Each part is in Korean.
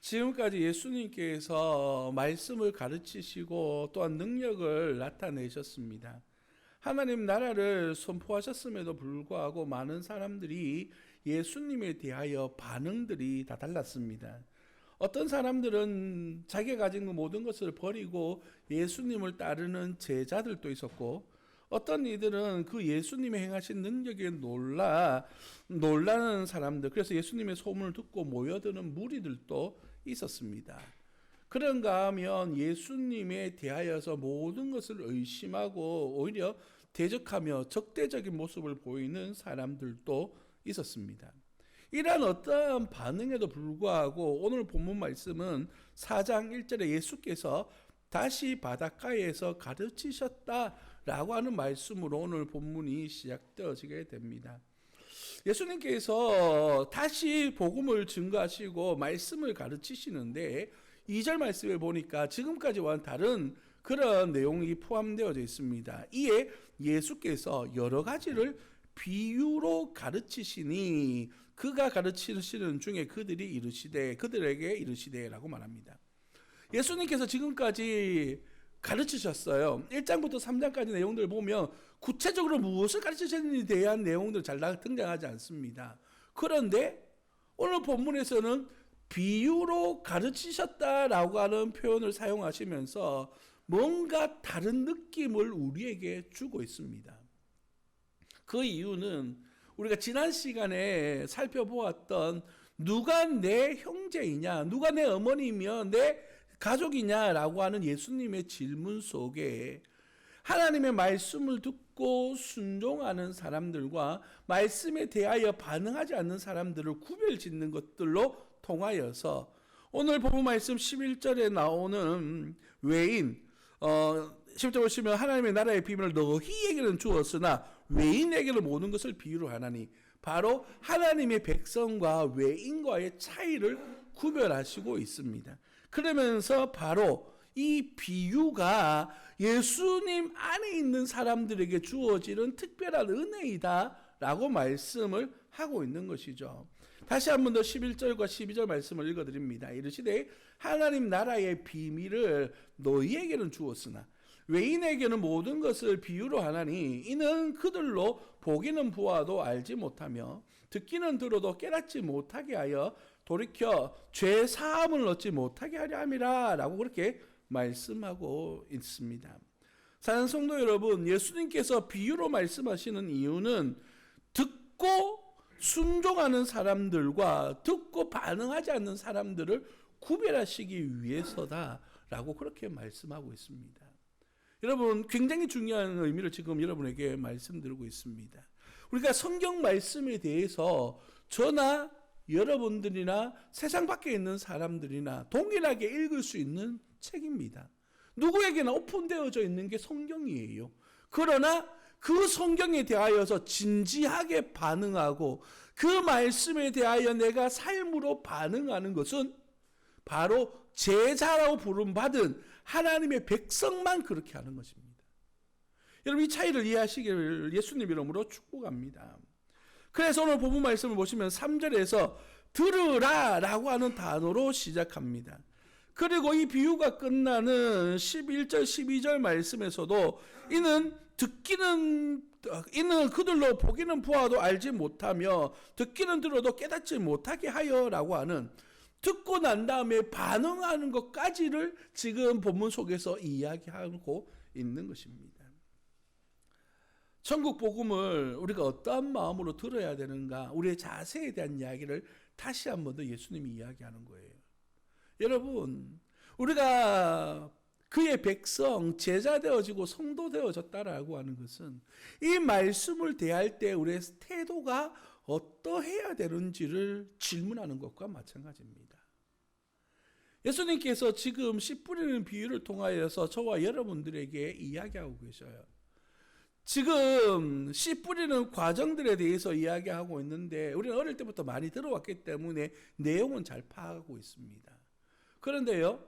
지금까지 예수님께서 말씀을 가르치시고 또한 능력을 나타내셨습니다. 하나님 나라를 선포하셨음에도 불구하고 많은 사람들이 예수님에 대하여 반응들이 다 달랐습니다. 어떤 사람들은 자기가 가진 그 모든 것을 버리고 예수님을 따르는 제자들도 있었고, 어떤 이들은 그 예수님이 행하신 능력에 놀라는 사람들, 그래서 예수님의 소문을 듣고 모여드는 무리들도 있었습니다. 그런가 하면 예수님에 대하여서 모든 것을 의심하고 오히려 대적하며 적대적인 모습을 보이는 사람들도 있었습니다. 이러한 어떠한 반응에도 불구하고 오늘 본문 말씀은 4장 1절에 예수께서 다시 바닷가에서 가르치셨다라고 하는 말씀으로 오늘 본문이 시작되어지게 됩니다. 예수님께서 다시 복음을 증거하시고 말씀을 가르치시는데 2절 말씀에 보니까 지금까지와는 다른 그런 내용이 포함되어져 있습니다. 이에 예수께서 여러 가지를 비유로 가르치시니 그가 가르치시는 중에 그들에게 이르시되라고 말합니다. 예수님께서 지금까지 가르치셨어요. 1장부터 3장까지 내용들을 보면 구체적으로 무엇을 가르치셨는지에 대한 내용들 잘 등장하지 않습니다. 그런데 오늘 본문에서는 비유로 가르치셨다라고 하는 표현을 사용하시면서 뭔가 다른 느낌을 우리에게 주고 있습니다. 그 이유는 우리가 지난 시간에 살펴보았던 누가 내 형제이냐, 누가 내 어머니며 내 가족이냐라고 하는 예수님의 질문 속에 하나님의 말씀을 듣고 순종하는 사람들과 말씀에 대하여 반응하지 않는 사람들을 구별짓는 것들로 통하여서 오늘 본문 말씀 11절에 나오는 외인, 10절 보시면 하나님의 나라의 비밀을 너희에게는 주었으나 외인에게는 모든 것을 비유로 하나니, 바로 하나님의 백성과 외인과의 차이를 구별하시고 있습니다. 그러면서 바로 이 비유가 예수님 안에 있는 사람들에게 주어지는 특별한 은혜이다 라고 말씀을 하고 있는 것이죠. 다시 한 번 더 11절과 12절 말씀을 읽어드립니다. 이르시되 하나님 나라의 비밀을 너희에게는 주었으나 외인에게는 모든 것을 비유로 하나니, 이는 그들로 보기는 보아도 알지 못하며 듣기는 들어도 깨닫지 못하게 하여 돌이켜 죄 사함을 얻지 못하게 하려 함이라 라고 그렇게 말씀하고 있습니다. 사랑하는 성도 여러분, 예수님께서 비유로 말씀하시는 이유는 듣고 순종하는 사람들과 듣고 반응하지 않는 사람들을 구별하시기 위해서다라고 그렇게 말씀하고 있습니다. 여러분, 굉장히 중요한 의미를 지금 여러분에게 말씀드리고 있습니다. 우리가 성경 말씀에 대해서 저나 여러분들이나 세상 밖에 있는 사람들이나 동일하게 읽을 수 있는 책입니다. 누구에게나 오픈되어져 있는 게 성경이에요. 그러나 그 성경에 대하여서 진지하게 반응하고 그 말씀에 대하여 내가 삶으로 반응하는 것은 바로 제자라고 부름받은 하나님의 백성만 그렇게 하는 것입니다. 여러분, 이 차이를 이해하시기를 예수님 이름으로 축복합니다. 그래서 오늘 본문 말씀을 보시면 3절에서 들으라 라고 하는 단어로 시작합니다. 그리고 이 비유가 끝나는 11절 12절 말씀에서도 이는 그들로 보기는 보아도 알지 못하며 듣기는 들어도 깨닫지 못하게 하여 라고 하는, 듣고 난 다음에 반응하는 것까지를 지금 본문 속에서 이야기하고 있는 것입니다. 천국 복음을 우리가 어떠한 마음으로 들어야 되는가, 우리의 자세에 대한 이야기를 다시 한 번 더 예수님이 이야기하는 거예요. 여러분, 우리가 그의 백성, 제자 되어지고 성도 되어졌다라고 하는 것은 이 말씀을 대할 때 우리의 태도가 어떠해야 되는지를 질문하는 것과 마찬가지입니다. 예수님께서 지금 씨 뿌리는 비유를 통하여서 저와 여러분들에게 이야기하고 계셔요. 지금 씨 뿌리는 과정들에 대해서 이야기하고 있는데 우리는 어릴 때부터 많이 들어왔기 때문에 내용은 잘 파악하고 있습니다. 그런데요,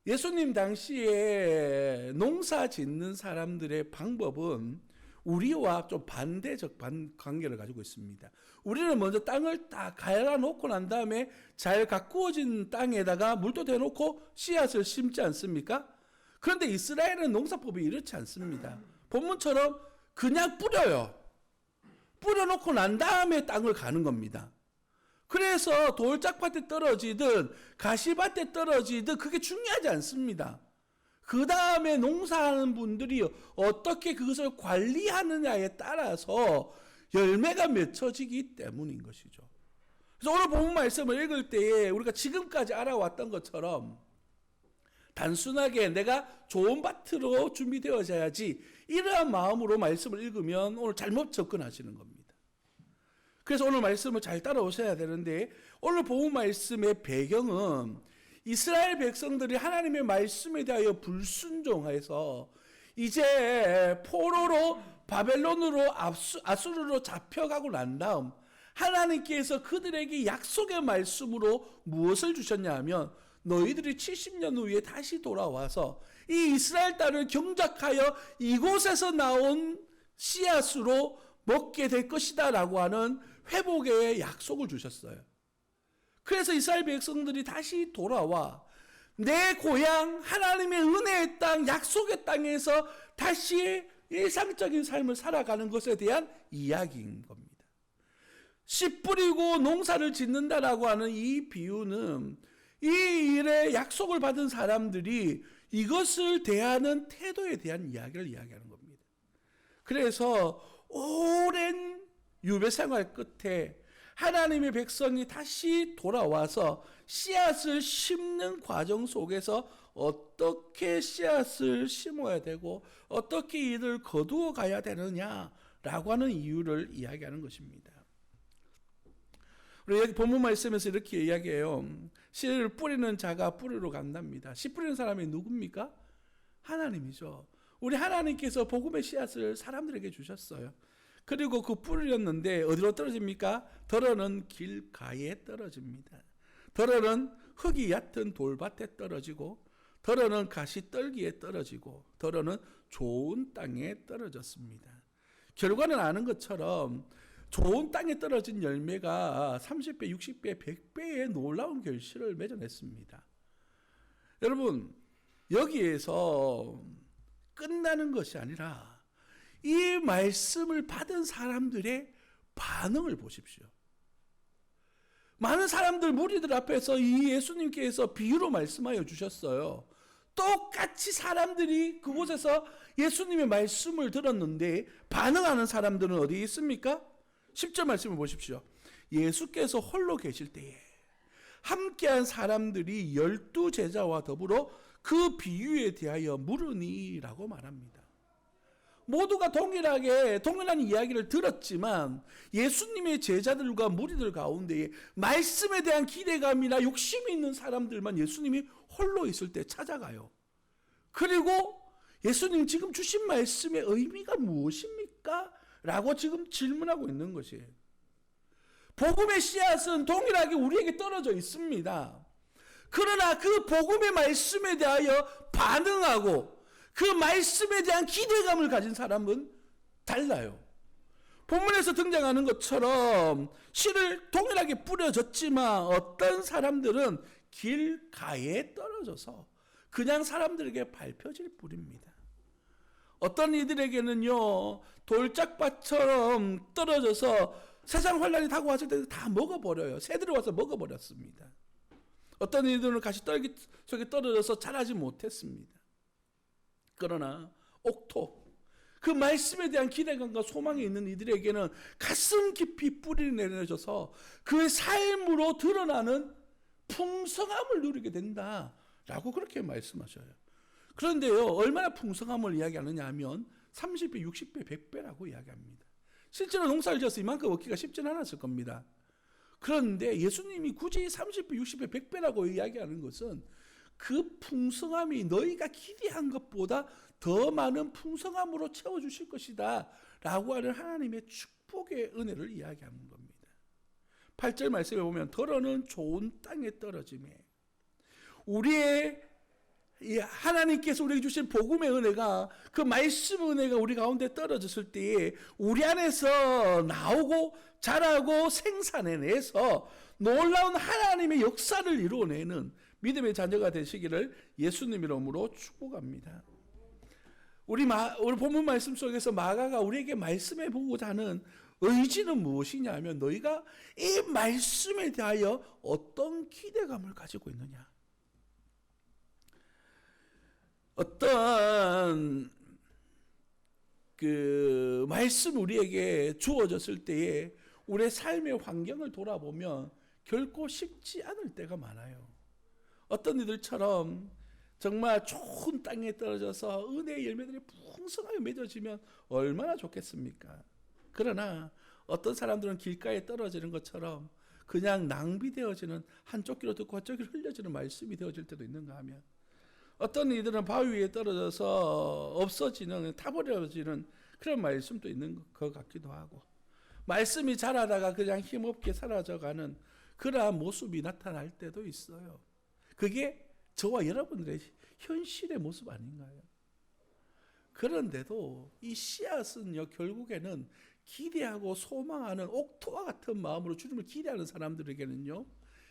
예수님 당시에 농사 짓는 사람들의 방법은 우리와 좀 반대적 관계를 가지고 있습니다. 우리는 먼저 땅을 딱 갈아놓고 난 다음에 잘 가꾸어진 땅에다가 물도 대놓고 씨앗을 심지 않습니까? 그런데 이스라엘은 농사법이 이렇지 않습니다. 본문처럼 그냥 뿌려요. 뿌려놓고 난 다음에 땅을 가는 겁니다. 그래서 돌짝밭에 떨어지든 가시밭에 떨어지든 그게 중요하지 않습니다. 그 다음에 농사하는 분들이 어떻게 그것을 관리하느냐에 따라서 열매가 맺혀지기 때문인 것이죠. 그래서 오늘 본문 말씀을 읽을 때에 우리가 지금까지 알아왔던 것처럼 단순하게 내가 좋은 밭으로 준비되어져야지 이러한 마음으로 말씀을 읽으면 오늘 잘못 접근하시는 겁니다. 그래서 오늘 말씀을 잘 따라오셔야 되는데 오늘 본문 말씀의 배경은 이스라엘 백성들이 하나님의 말씀에 대하여 불순종해서 이제 포로로 바벨론으로 아수르로 잡혀가고 난 다음 하나님께서 그들에게 약속의 말씀으로 무엇을 주셨냐 하면 너희들이 70년 후에 다시 돌아와서 이 이스라엘 땅을 경작하여 이곳에서 나온 씨앗으로 먹게 될 것이다 라고 하는 회복의 약속을 주셨어요. 그래서 이스라엘 백성들이 다시 돌아와 내 고향 하나님의 은혜의 땅 약속의 땅에서 다시 일상적인 삶을 살아가는 것에 대한 이야기인 겁니다. 씨 뿌리고 농사를 짓는다라고 하는 이 비유는 이 일에 약속을 받은 사람들이 이것을 대하는 태도에 대한 이야기를 이야기하는 겁니다. 그래서 오랜 유배 생활 끝에 하나님의 백성이 다시 돌아와서 씨앗을 심는 과정 속에서 어떻게 씨앗을 심어야 되고 어떻게 이를 거두어 가야 되느냐라고 하는 이유를 이야기하는 것입니다. 우리 여기 본문 말씀에서 이렇게 이야기해요. 씨를 뿌리는 자가 뿌리러 간답니다. 씨 뿌리는 사람이 누굽니까? 하나님이죠. 우리 하나님께서 복음의 씨앗을 사람들에게 주셨어요. 그리고 그 뿌렸는데 어디로 떨어집니까? 덜어는 길가에 떨어집니다. 덜어는 흙이 얕은 돌밭에 떨어지고 덜어는 가시떨기에 떨어지고 덜어는 좋은 땅에 떨어졌습니다. 결과는 아는 것처럼 좋은 땅에 떨어진 열매가 30배, 60배, 100배의 놀라운 결실을 맺어냈습니다. 여러분, 여기에서 끝나는 것이 아니라 이 말씀을 받은 사람들의 반응을 보십시오. 많은 사람들, 무리들 앞에서 이 예수님께서 비유로 말씀하여 주셨어요. 똑같이 사람들이 그곳에서 예수님의 말씀을 들었는데 반응하는 사람들은 어디에 있습니까? 10절 말씀을 보십시오. 예수께서 홀로 계실 때에 함께한 사람들이 12제자와 더불어 그 비유에 대하여 물으니라고 말합니다. 모두가 동일한 이야기를 들었지만 예수님의 제자들과 무리들 가운데에 말씀에 대한 기대감이나 욕심이 있는 사람들만 예수님이 홀로 있을 때 찾아가요. 그리고 예수님 지금 주신 말씀의 의미가 무엇입니까? 라고 지금 질문하고 있는 것이에요. 복음의 씨앗은 동일하게 우리에게 떨어져 있습니다. 그러나 그 복음의 말씀에 대하여 반응하고 그 말씀에 대한 기대감을 가진 사람은 달라요. 본문에서 등장하는 것처럼 씨를 동일하게 뿌려졌지만 어떤 사람들은 길가에 떨어져서 그냥 사람들에게 밟혀질 뿐입니다. 어떤 이들에게는요 돌짝밭처럼 떨어져서 세상 환란이 다가왔을 때 다 먹어버려요. 새들이 와서 먹어버렸습니다. 어떤 이들은 가시떨기 속에 떨어져서 자라지 못했습니다. 그러나 옥토 그 말씀에 대한 기대감과 소망이 있는 이들에게는 가슴 깊이 뿌리를 내려져서 그 삶으로 드러나는 풍성함을 누리게 된다라고 그렇게 말씀하셔요. 그런데요 얼마나 풍성함을 이야기하느냐 하면 30배, 60배, 100배라고 이야기합니다. 실제로 농사를 지어서 이만큼 얻기가 쉽진 않았을 겁니다. 그런데 예수님이 굳이 30배, 60배, 100배라고 이야기하는 것은 그 풍성함이 너희가 기대한 것보다 더 많은 풍성함으로 채워주실 것이다 라고 하는 하나님의 축복의 은혜를 이야기하는 겁니다. 8절 말씀에 보면 덜어는 좋은 땅에 떨어짐에 우리의 이 하나님께서 우리에게 주신 복음의 은혜가, 그 말씀 은혜가 우리 가운데 떨어졌을 때에 우리 안에서 나오고 자라고 생산해내서 놀라운 하나님의 역사를 이루어내는 믿음의 자녀가 되시기를 예수님 이름으로 축복합니다. 우리 본문 말씀 속에서 마가가 우리에게 말씀해 보고자 하는 의지는 무엇이냐 하면, 너희가 이 말씀에 대하여 어떤 기대감을 가지고 있느냐, 어떤 그 말씀 우리에게 주어졌을 때에 우리의 삶의 환경을 돌아보면 결코 쉽지 않을 때가 많아요. 어떤 이들처럼 정말 좋은 땅에 떨어져서 은혜의 열매들이 풍성하게 맺어지면 얼마나 좋겠습니까? 그러나 어떤 사람들은 길가에 떨어지는 것처럼 그냥 낭비되어지는, 한쪽 귀로 듣고 한쪽 귀로 흘려지는 말씀이 되어질 때도 있는가 하면, 어떤 이들은 바위 위에 떨어져서 없어지는, 타버려지는 그런 말씀도 있는 것 같기도 하고, 말씀이 자라다가 그냥 힘없게 사라져가는 그러한 모습이 나타날 때도 있어요. 그게 저와 여러분들의 현실의 모습 아닌가요? 그런데도 이 씨앗은요, 결국에는 기대하고 소망하는 옥토와 같은 마음으로 주님을 기대하는 사람들에게는요,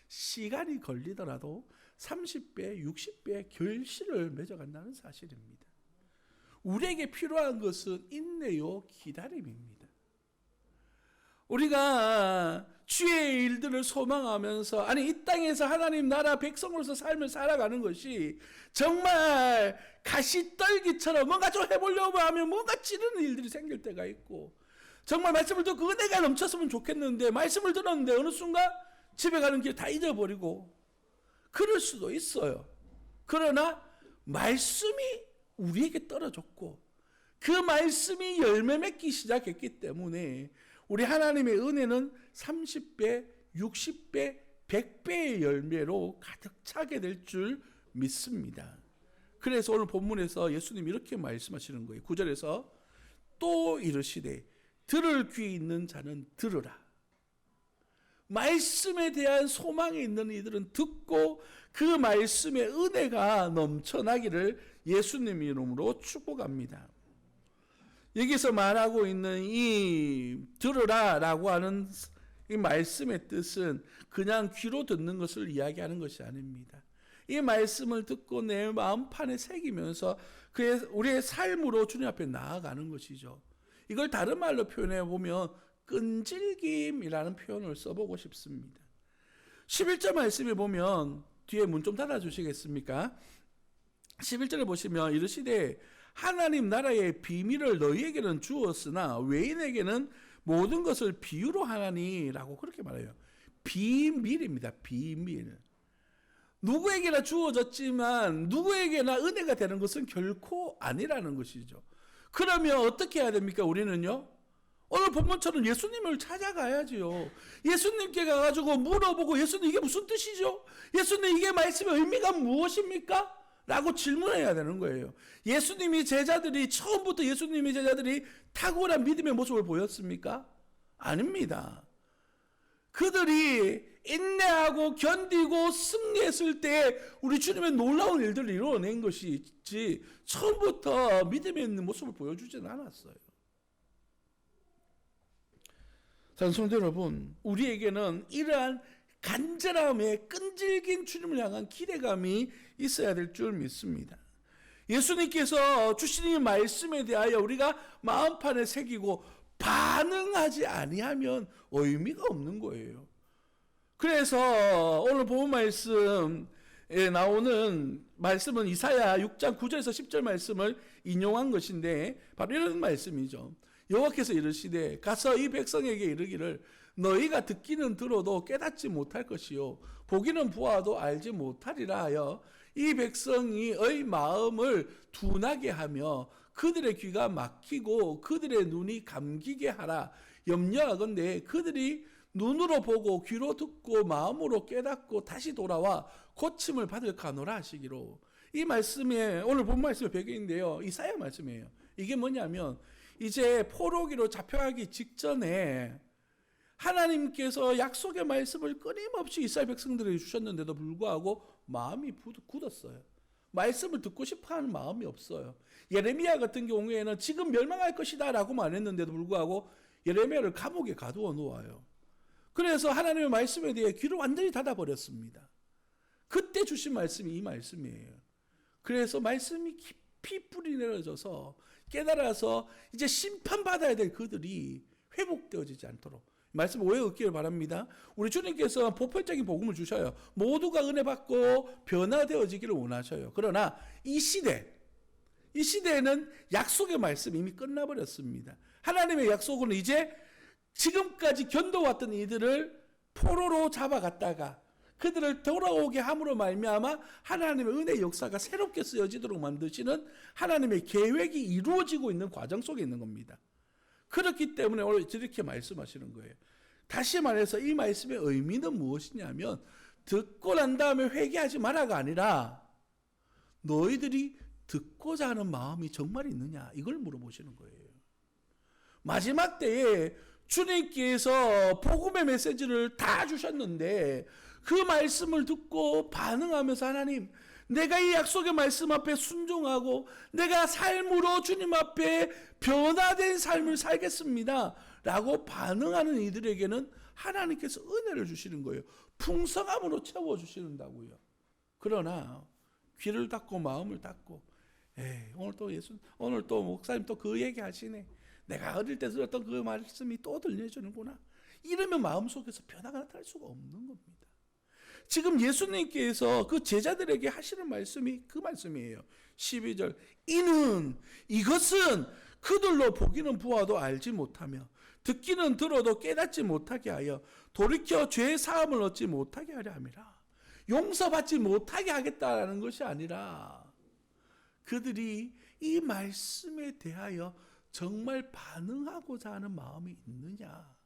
시간이 걸리더라도 30배, 60배 결실을 맺어간다는 사실입니다. 우리에게 필요한 것은 인내요, 기다림입니다. 우리가 주의 일들을 소망하면서, 아니 이 땅에서 하나님 나라 백성으로서 삶을 살아가는 것이 정말 가시떨기처럼 뭔가 좀 해보려고 하면 뭔가 찌르는 일들이 생길 때가 있고, 정말 말씀을 듣고 은혜가 넘쳤으면 좋겠는데 말씀을 들었는데 어느 순간 집에 가는 길 다 잊어버리고 그럴 수도 있어요. 그러나 말씀이 우리에게 떨어졌고 그 말씀이 열매 맺기 시작했기 때문에 우리 하나님의 은혜는 30배, 60배, 100배의 열매로 가득 차게 될 줄 믿습니다. 그래서 오늘 본문에서 예수님이 이렇게 말씀하시는 거예요. 9절에서 또 이르시되 들을 귀 있는 자는 들으라. 말씀에 대한 소망이 있는 이들은 듣고 그 말씀의 은혜가 넘쳐나기를 예수님 이름으로 축복합니다. 여기서 말하고 있는 이 들으라라고 하는 이 말씀의 뜻은 그냥 귀로 듣는 것을 이야기하는 것이 아닙니다. 이 말씀을 듣고 내 마음판에 새기면서 우리의 삶으로 주님 앞에 나아가는 것이죠. 이걸 다른 말로 표현해 보면 끈질김이라는 표현을 써보고 싶습니다. 11절 말씀에 보면, 뒤에 문 좀 닫아주시겠습니까? 11절에 보시면 이르시되 하나님 나라의 비밀을 너희에게는 주었으나 외인에게는 모든 것을 비유로 하나니라고 그렇게 말해요. 비밀입니다. 비밀. 누구에게나 주어졌지만 누구에게나 은혜가 되는 것은 결코 아니라는 것이죠. 그러면 어떻게 해야 됩니까? 우리는요, 오늘 본문처럼 예수님을 찾아가야지요. 예수님께 가가지고 물어보고, 예수님 이게 무슨 뜻이죠? 예수님 이게 말씀의 의미가 무엇입니까? 라고 질문해야 되는 거예요. 예수님이 처음부터 예수님의 제자들이 탁월한 믿음의 모습을 보였습니까? 아닙니다. 그들이 인내하고 견디고 승리했을 때 우리 주님의 놀라운 일들을 이루어낸 것이지 처음부터 믿음에 있는 모습을 보여주지는 않았어요. 성도 여러분, 우리에게는 이러한 간절함에 끈질긴 주님을 향한 기대감이 있어야 될 줄 믿습니다. 예수님께서 주신 이 말씀에 대하여 우리가 마음판에 새기고 반응하지 아니하면 의미가 없는 거예요. 그래서 오늘 본 말씀에 나오는 말씀은 이사야 6장 9절에서 10절 말씀을 인용한 것인데 바로 이런 말씀이죠. 여호와께서 이르시되 가서 이 백성에게 이르기를 너희가 듣기는 들어도 깨닫지 못할 것이요 보기는 보아도 알지 못하리라 하여 이 백성의 마음을 둔하게 하며 그들의 귀가 막히고 그들의 눈이 감기게 하라. 염려하건대 그들이 눈으로 보고 귀로 듣고 마음으로 깨닫고 다시 돌아와 고침을 받을까노라 하시기로. 이 말씀에 오늘 본 말씀의 배경인데요, 이사야 말씀이에요. 이게 뭐냐면 이제 포로기로 잡혀가기 직전에 하나님께서 약속의 말씀을 끊임없이 이스라엘 백성들에게 주셨는데도 불구하고 마음이 굳었어요. 말씀을 듣고 싶어하는 마음이 없어요. 예레미야 같은 경우에는 지금 멸망할 것이다 라고 말했는데도 불구하고 예레미야를 감옥에 가두어 놓아요. 그래서 하나님의 말씀에 대해 귀를 완전히 닫아버렸습니다. 그때 주신 말씀이 이 말씀이에요. 그래서 말씀이 깊이 뿌리 내려져서 깨달아서 이제 심판받아야 될 그들이 회복되어지지 않도록 말씀 오해 없기를 바랍니다. 우리 주님께서 보편적인 복음을 주셔요. 모두가 은혜 받고 변화되어지기를 원하셔요. 그러나 이 시대에는 약속의 말씀이 이미 끝나버렸습니다. 하나님의 약속은 이제 지금까지 견뎌왔던 이들을 포로로 잡아갔다가 그들을 돌아오게 함으로 말미암아 하나님의 은혜의 역사가 새롭게 쓰여지도록 만드시는 하나님의 계획이 이루어지고 있는 과정 속에 있는 겁니다. 그렇기 때문에 오늘 이렇게 말씀하시는 거예요. 다시 말해서 이 말씀의 의미는 무엇이냐면 듣고 난 다음에 회개하지 마라가 아니라 너희들이 듣고자 하는 마음이 정말 있느냐 이걸 물어보시는 거예요. 마지막 때에 주님께서 복음의 메시지를 다 주셨는데 그 말씀을 듣고 반응하면서 하나님 내가 이 약속의 말씀 앞에 순종하고 내가 삶으로 주님 앞에 변화된 삶을 살겠습니다 라고 반응하는 이들에게는 하나님께서 은혜를 주시는 거예요. 풍성함으로 채워주시는다고요. 그러나 귀를 닫고 마음을 닫고 오늘 또 목사님 또 그 얘기 하시네. 내가 어릴 때 들었던 그 말씀이 또 들려주는구나. 이러면 마음속에서 변화가 나타날 수가 없는 겁니다. 지금 예수님께서 그 제자들에게 하시는 말씀이 그 말씀이에요. 12절 이것은 그들로 보기는 보아도 알지 못하며 듣기는 들어도 깨닫지 못하게 하여 돌이켜 죄의 사함을 얻지 못하게 하려 함이라. 용서받지 못하게 하겠다라는 것이 아니라 그들이 이 말씀에 대하여 정말 반응하고자 하는 마음이 있느냐,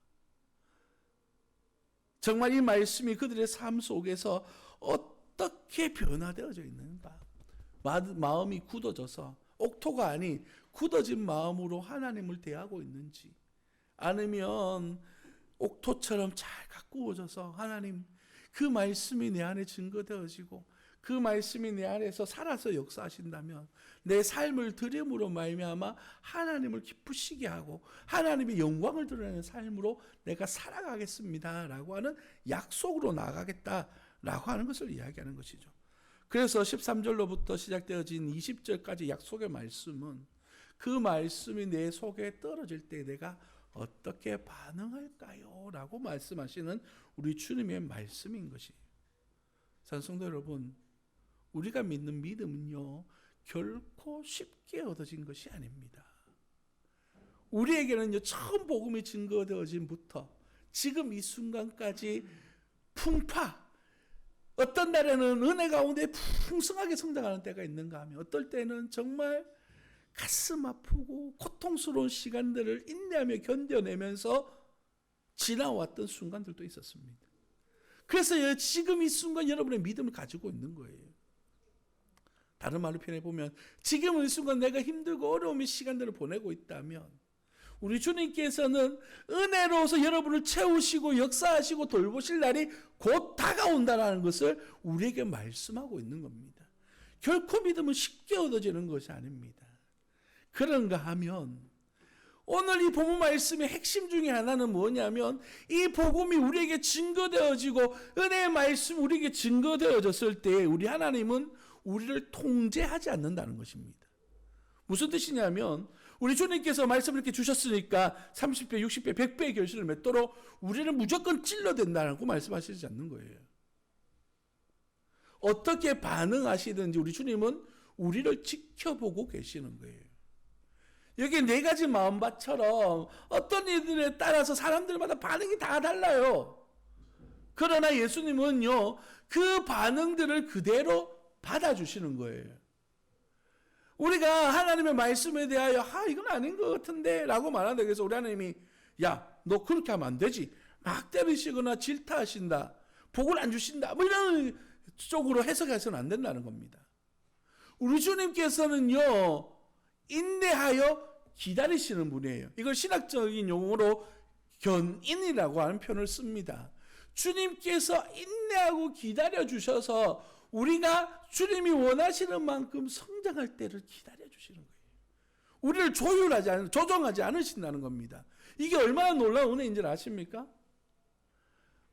정말 이 말씀이 그들의 삶 속에서 어떻게 변화되어져 있는가, 마음이 굳어져서 옥토가 아닌 굳어진 마음으로 하나님을 대하고 있는지, 아니면 옥토처럼 잘 가꾸어져서 하나님 그 말씀이 내 안에 증거되어지고 그 말씀이 내 안에서 살아서 역사하신다면 내 삶을 드림으로 말미암아 하나님을 기쁘시게 하고 하나님의 영광을 드러내는 삶으로 내가 살아가겠습니다 라고 하는 약속으로 나아가겠다라고 하는 것을 이야기하는 것이죠. 그래서 13절로부터 시작되어진 20절까지 약속의 말씀은 그 말씀이 내 속에 떨어질 때 내가 어떻게 반응할까요? 라고 말씀하시는 우리 주님의 말씀인 것이에요. 성도 여러분, 우리가 믿는 믿음은요 결코 쉽게 얻어진 것이 아닙니다. 우리에게는요 처음 복음이 증거되어진부터 지금 이 순간까지 풍파, 어떤 날에는 은혜 가운데 풍성하게 성장하는 때가 있는가 하면 어떨 때는 정말 가슴 아프고 고통스러운 시간들을 인내하며 견뎌내면서 지나왔던 순간들도 있었습니다. 그래서 지금 이 순간 여러분의 믿음을 가지고 있는 거예요. 다른 말로 표현해보면 지금 이 순간 내가 힘들고 어려움의 시간들을 보내고 있다면 우리 주님께서는 은혜로워서 여러분을 채우시고 역사하시고 돌보실 날이 곧 다가온다는 것을 우리에게 말씀하고 있는 겁니다. 결코 믿음은 쉽게 얻어지는 것이 아닙니다. 그런가 하면 오늘 이 복음 말씀의 핵심 중에 하나는 뭐냐면 이 복음이 우리에게 증거되어지고 은혜의 말씀이 우리에게 증거되어졌을 때 우리 하나님은 우리를 통제하지 않는다는 것입니다. 무슨 뜻이냐면 우리 주님께서 말씀을 이렇게 주셨으니까 30배, 60배, 100배의 결실을 맺도록 우리는 무조건 찔러댄다고 말씀하시지 않는 거예요. 어떻게 반응하시든지 우리 주님은 우리를 지켜보고 계시는 거예요. 여기 네 가지 마음밭처럼 어떤 이들에 따라서 사람들마다 반응이 다 달라요. 그러나 예수님은요 그 반응들을 그대로 받아주시는 거예요. 우리가 하나님의 말씀에 대하여 이건 아닌 것 같은데 라고 말한다. 그래서 우리 하나님이 야 너 그렇게 하면 안 되지, 막 때리시거나 질타하신다, 복을 안 주신다, 뭐 이런 쪽으로 해석해서는 안 된다는 겁니다. 우리 주님께서는요 인내하여 기다리시는 분이에요. 이걸 신학적인 용어로 견인이라고 하는 표현을 씁니다. 주님께서 인내하고 기다려 주셔서 우리가 주님이 원하시는 만큼 성장할 때를 기다려 주시는 거예요. 우리를 조종하지 않으신다는 겁니다. 이게 얼마나 놀라운 은혜인지 아십니까?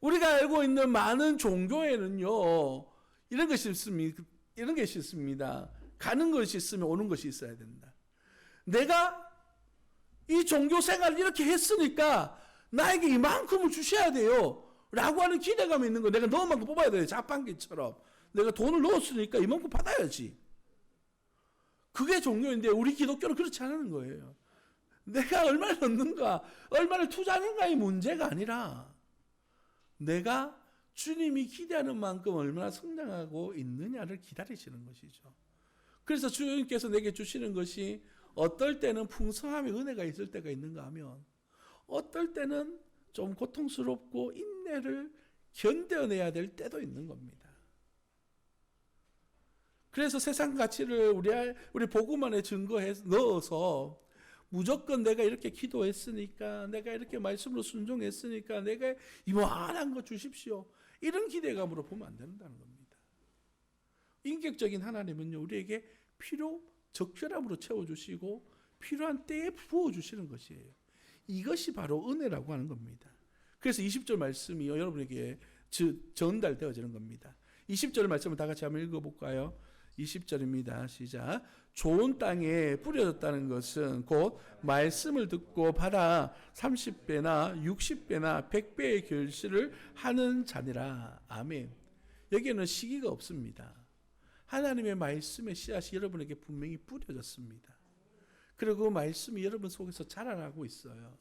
우리가 알고 있는 많은 종교에는요, 이런 것이 있습니다. 가는 것이 있으면 오는 것이 있어야 된다. 내가 이 종교 생활을 이렇게 했으니까 나에게 이만큼을 주셔야 돼요 라고 하는 기대감이 있는 거예요. 내가 넣은 만큼 뽑아야 돼요. 자판기처럼. 내가 돈을 넣었으니까 이만큼 받아야지. 그게 종교인데 우리 기독교는 그렇지 않은 거예요. 내가 얼마를 넣는가, 얼마를 투자하는가의 문제가 아니라 내가 주님이 기대하는 만큼 얼마나 성장하고 있느냐를 기다리시는 것이죠. 그래서 주님께서 내게 주시는 것이 어떨 때는 풍성함의 은혜가 있을 때가 있는가 하면 어떨 때는 좀 고통스럽고 인내를 견뎌내야 될 때도 있는 겁니다. 그래서 세상 가치를 우리 복음 안에 증거해 넣어서 무조건 내가 이렇게 기도했으니까, 내가 이렇게 말씀으로 순종했으니까 내가 이만한 거 주십시오, 이런 기대감으로 보면 안 된다는 겁니다. 인격적인 하나님은요, 우리에게 적절함으로 채워주시고 필요한 때에 부어주시는 것이에요. 이것이 바로 은혜라고 하는 겁니다. 그래서 20절 말씀이요, 여러분에게 전달되어지는 겁니다. 20절 말씀을 다 같이 한번 읽어볼까요? 20절입니다. 시작. 좋은 땅에 뿌려졌다는 것은 곧 말씀을 듣고 받아 30배나 60배나 100배의 결실을 하는 자니라. 아멘. 여기에는 시기가 없습니다. 하나님의 말씀의 씨앗이 여러분에게 분명히 뿌려졌습니다. 그리고 그 말씀이 여러분 속에서 자라나고 있어요.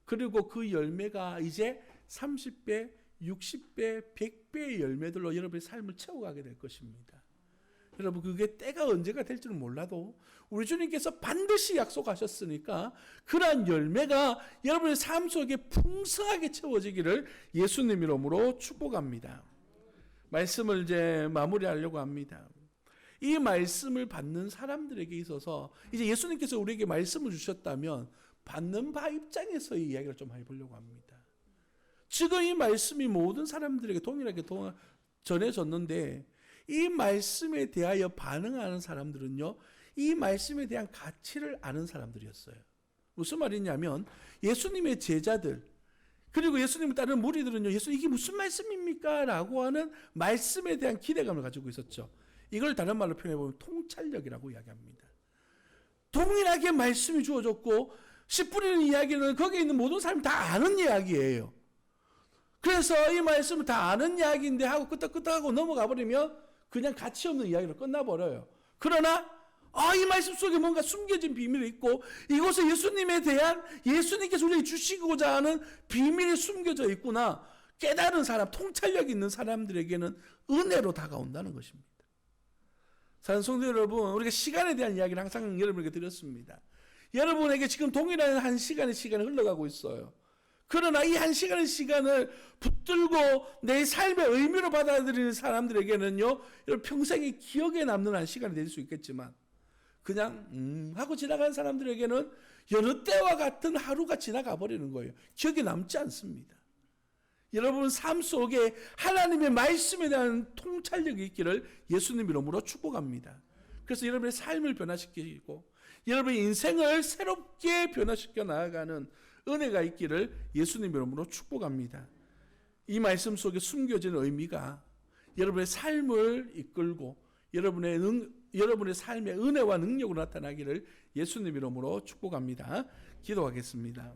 그리고 그 열매가 이제 30배, 60배, 100배의 열매들로 여러분의 삶을 채워가게 될 것입니다. 여러분, 그게 때가 언제가 될지는 몰라도 우리 주님께서 반드시 약속하셨으니까 그러한 열매가 여러분의 삶 속에 풍성하게 채워지기를 예수님 이름으로 축복합니다. 말씀을 이제 마무리하려고 합니다. 이 말씀을 받는 사람들에게 있어서 이제 예수님께서 우리에게 말씀을 주셨다면 받는 바 입장에서의 이야기를 좀 해보려고 합니다. 지금 이 말씀이 모든 사람들에게 동일하게 전해졌는데 이 말씀에 대하여 반응하는 사람들은요, 이 말씀에 대한 가치를 아는 사람들이었어요. 무슨 말이냐면 예수님의 제자들 그리고 예수님을 따르는 무리들은요, 예수님 이게 무슨 말씀입니까? 라고 하는 말씀에 대한 기대감을 가지고 있었죠. 이걸 다른 말로 표현해보면 통찰력이라고 이야기합니다. 동일하게 말씀이 주어졌고 씨 뿌리는 이야기는 거기에 있는 모든 사람이 다 아는 이야기예요. 그래서 이 말씀을 다 아는 이야기인데 하고 끄떡끄떡하고 넘어가 버리면 그냥 가치 없는 이야기로 끝나버려요. 그러나 이 말씀 속에 뭔가 숨겨진 비밀이 있고 이곳에 예수님에 대한 예수님께서 우리에게 주시고자 하는 비밀이 숨겨져 있구나 깨달은 사람, 통찰력 있는 사람들에게는 은혜로 다가온다는 것입니다. 사랑하는 성도 여러분, 우리가 시간에 대한 이야기를 항상 여러분에게 드렸습니다. 여러분에게 지금 동일한 한 시간이 흘러가고 있어요. 그러나 이 한 시간을 붙들고 내 삶의 의미로 받아들이는 사람들에게는요, 평생이 기억에 남는 한 시간이 될 수 있겠지만 그냥 하고 지나간 사람들에게는 여느 때와 같은 하루가 지나가 버리는 거예요. 기억에 남지 않습니다. 여러분 삶 속에 하나님의 말씀에 대한 통찰력이 있기를 예수님 이름으로 축복합니다. 그래서 여러분의 삶을 변화시키고 여러분의 인생을 새롭게 변화시켜 나아가는 은혜가 있기를 예수님 이름으로 축복합니다. 이 말씀 속에 숨겨진 의미가 여러분의 삶을 이끌고 여러분의 삶의 은혜와 능력으로 나타나기를 예수님 이름으로 축복합니다. 기도하겠습니다.